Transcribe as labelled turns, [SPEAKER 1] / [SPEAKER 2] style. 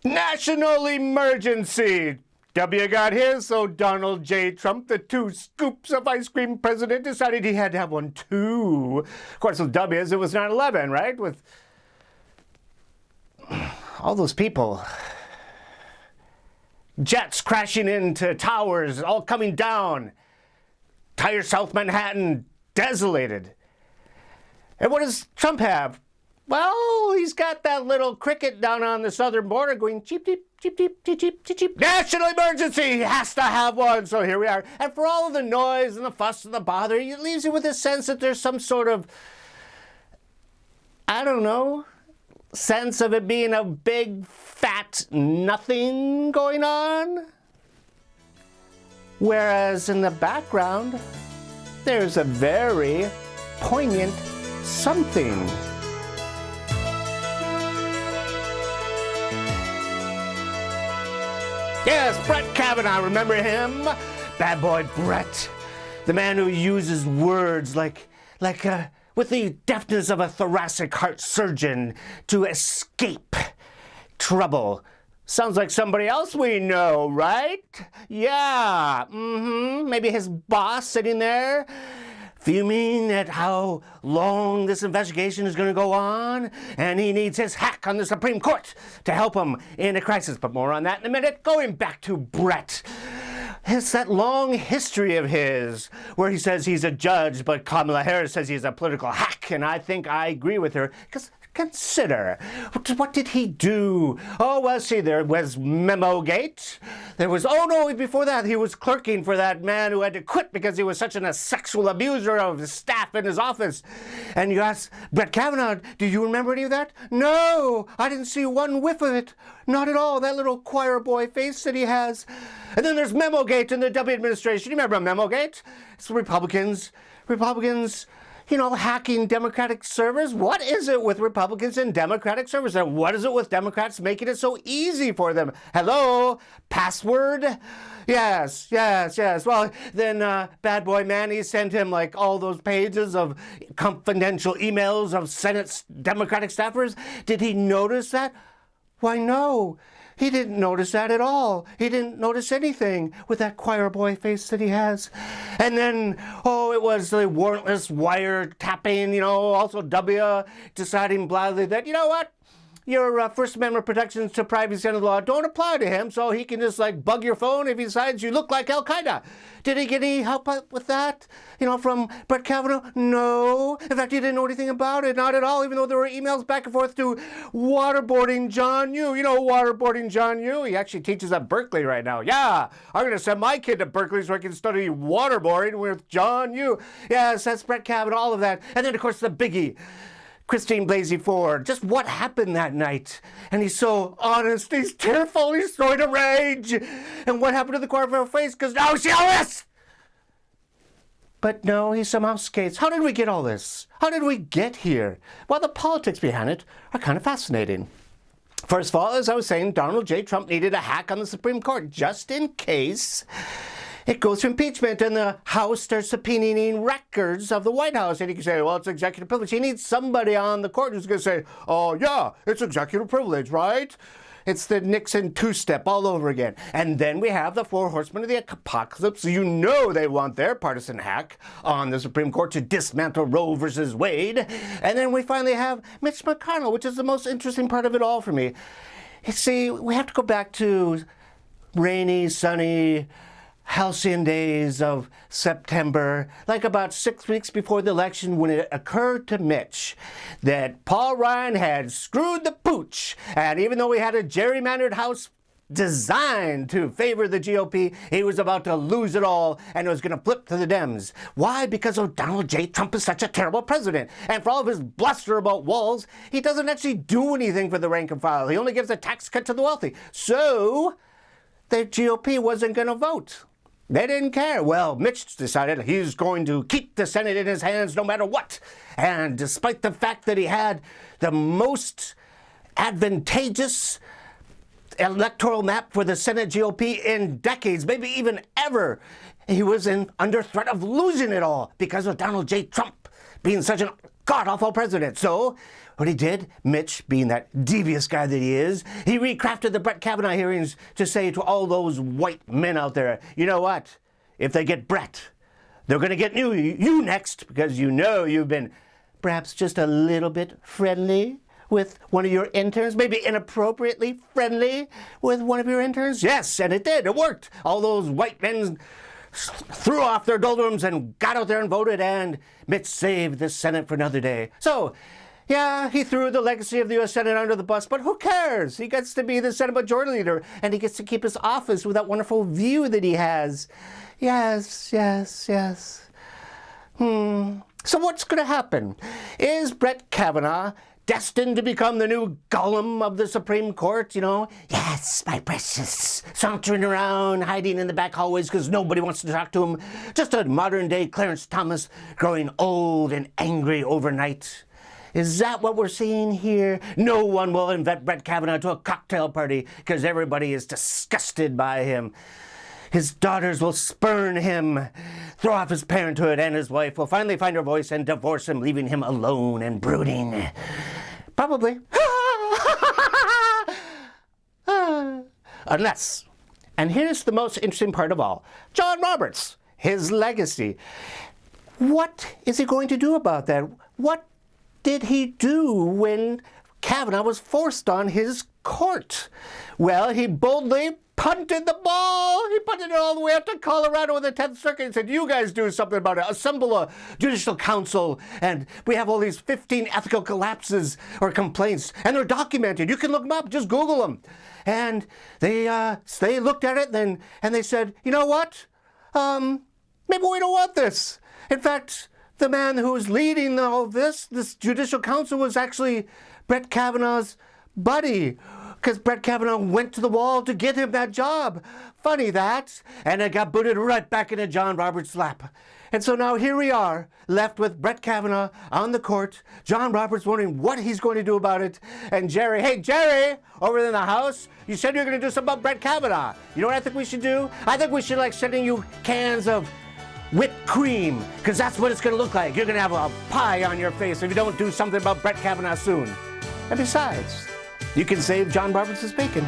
[SPEAKER 1] National emergency. W got his, so Donald J. Trump, the 2 scoops of ice cream president, decided he had to have one too. Of course, with W's, it was 9/11, right? With all those people. Jets crashing into towers, all coming down. Entire South Manhattan desolated. And what does Trump have? Well, he's got that little cricket down on the southern border going cheep, cheep, cheep, cheep, cheep, cheep, cheep, cheep. National emergency! He has to have one. So here we are. And for all of the noise and the fuss and the bother, it leaves you with a sense that there's some sort of, I don't know, sense of it being a big, fat nothing going on. Whereas in the background, there's a very poignant something. Yes, Brett Kavanaugh, remember him? Bad boy Brett. The man who uses words like with the deftness of a thoracic heart surgeon to escape trouble. Sounds like somebody else we know, right? Yeah, maybe his boss sitting there fuming at how long this investigation is going to go on, and he needs his hack on the Supreme Court to help him in a crisis. But more on that in a minute. Going back to Brett. It's that long history of his where he says he's a judge, but Kamala Harris says he's a political hack, and I think I agree with her, because consider, what did he do? Oh, well, see, there was Memogate. There was, oh no, before that, he was clerking for that man who had to quit because he was such a sexual abuser of his staff in his office. And you ask Brett Kavanaugh, do you remember any of that? No, I didn't see one whiff of it. Not at all, that little choir boy face that he has. And then there's Memogate in the W administration. You remember Memogate? It's Republicans, hacking Democratic servers. What is it with Republicans and Democratic servers? And what is it with Democrats making it so easy for them? Hello? Password? Yes. Well, then bad boy Manny sent him like all those pages of confidential emails of Senate Democratic staffers. Did he notice that? Why, no. He didn't notice that at all. He didn't notice anything with that choir boy face that he has. And then, it was the warrantless wiretapping, also W deciding blithely that, you know what? Your First Amendment protections to privacy under the law don't apply to him, so he can just bug your phone if he decides you look like Al-Qaeda. Did he get any help with that? From Brett Kavanaugh? No. In fact, he didn't know anything about it, not at all, even though there were emails back and forth to waterboarding John Yoo. Waterboarding John Yoo? He actually teaches at Berkeley right now. Yeah, I'm going to send my kid to Berkeley so I can study waterboarding with John Yoo. Yes, that's Brett Kavanaugh, all of that. And then, of course, the biggie. Christine Blasey Ford, just what happened that night. And he's so honest, he's tearful, he's throwing a rage. And what happened to the corner of her face? Because now see all this! But no, he somehow skates. How did we get all this? How did we get here? Well, the politics behind it are kind of fascinating. First of all, as I was saying, Donald J. Trump needed a hack on the Supreme Court just in case it goes to impeachment and the House starts subpoenaing records of the White House. And he can say, well, it's executive privilege. He needs somebody on the court who's going to say, oh, yeah, it's executive privilege, right? It's the Nixon two-step all over again. And then we have the Four Horsemen of the Apocalypse. They want their partisan hack on the Supreme Court to dismantle Roe versus Wade. And then we finally have Mitch McConnell, which is the most interesting part of it all for me. You see, we have to go back to rainy, sunny, halcyon days of September, like about 6 weeks before the election, when it occurred to Mitch that Paul Ryan had screwed the pooch. And even though we had a gerrymandered House designed to favor the GOP, he was about to lose it all and it was going to flip to the Dems. Why? Because Donald J. Trump is such a terrible president. And for all of his bluster about walls, he doesn't actually do anything for the rank and file. He only gives a tax cut to the wealthy. So the GOP wasn't going to vote. They didn't care. Well, Mitch decided he's going to keep the Senate in his hands no matter what. And despite the fact that he had the most advantageous electoral map for the Senate GOP in decades, maybe even ever, he was under threat of losing it all because of Donald J. Trump being such an god-awful president. So what he did, Mitch, being that devious guy that he is, he recrafted the Brett Kavanaugh hearings to say to all those white men out there, you know what? If they get Brett, they're going to get you next, because you know you've been perhaps just a little bit friendly with one of your interns, maybe inappropriately friendly with one of your interns. Yes, and it did. It worked. All those white men threw off their doldrums and got out there and voted, and Mitch saved the Senate for another day. So, yeah, he threw the legacy of the U.S. Senate under the bus, but who cares? He gets to be the Senate Majority Leader, and he gets to keep his office with that wonderful view that he has. Yes, yes, yes. So what's going to happen? Is Brett Kavanaugh destined to become the new Gollum of the Supreme Court, you know? Yes, my precious. Sauntering around, hiding in the back hallways because nobody wants to talk to him. Just a modern-day Clarence Thomas growing old and angry overnight. Is that what we're seeing here? No one will invite Brett Kavanaugh to a cocktail party because everybody is disgusted by him. His daughters will spurn him, throw off his parenthood, and his wife will finally find her voice and divorce him, leaving him alone and brooding. Probably. Unless, and here's the most interesting part of all, John Roberts, his legacy. What is he going to do about that? What did he do when Kavanaugh was forced on his court? Well, he boldly punted the ball. He punted it all the way up to Colorado in the 10th Circuit and said, you guys do something about it. Assemble a judicial council. And we have all these 15 ethical collapses or complaints. And they're documented. You can look them up. Just Google them. And they looked at it and they said, you know what? Maybe we don't want this. In fact, the man who was leading all this judicial council was actually Brett Kavanaugh's buddy, because Brett Kavanaugh went to the wall to get him that job. Funny that. And it got booted right back into John Roberts' lap. And so now here we are, left with Brett Kavanaugh on the court, John Roberts wondering what he's going to do about it, and Jerry, hey Jerry, over in the House, you said you were going to do something about Brett Kavanaugh. You know what I think we should do? I think we should sending you cans of whipped cream, because that's what it's going to look like. You're going to have a pie on your face if you don't do something about Brett Kavanaugh soon. And besides, you can save John Roberts' bacon.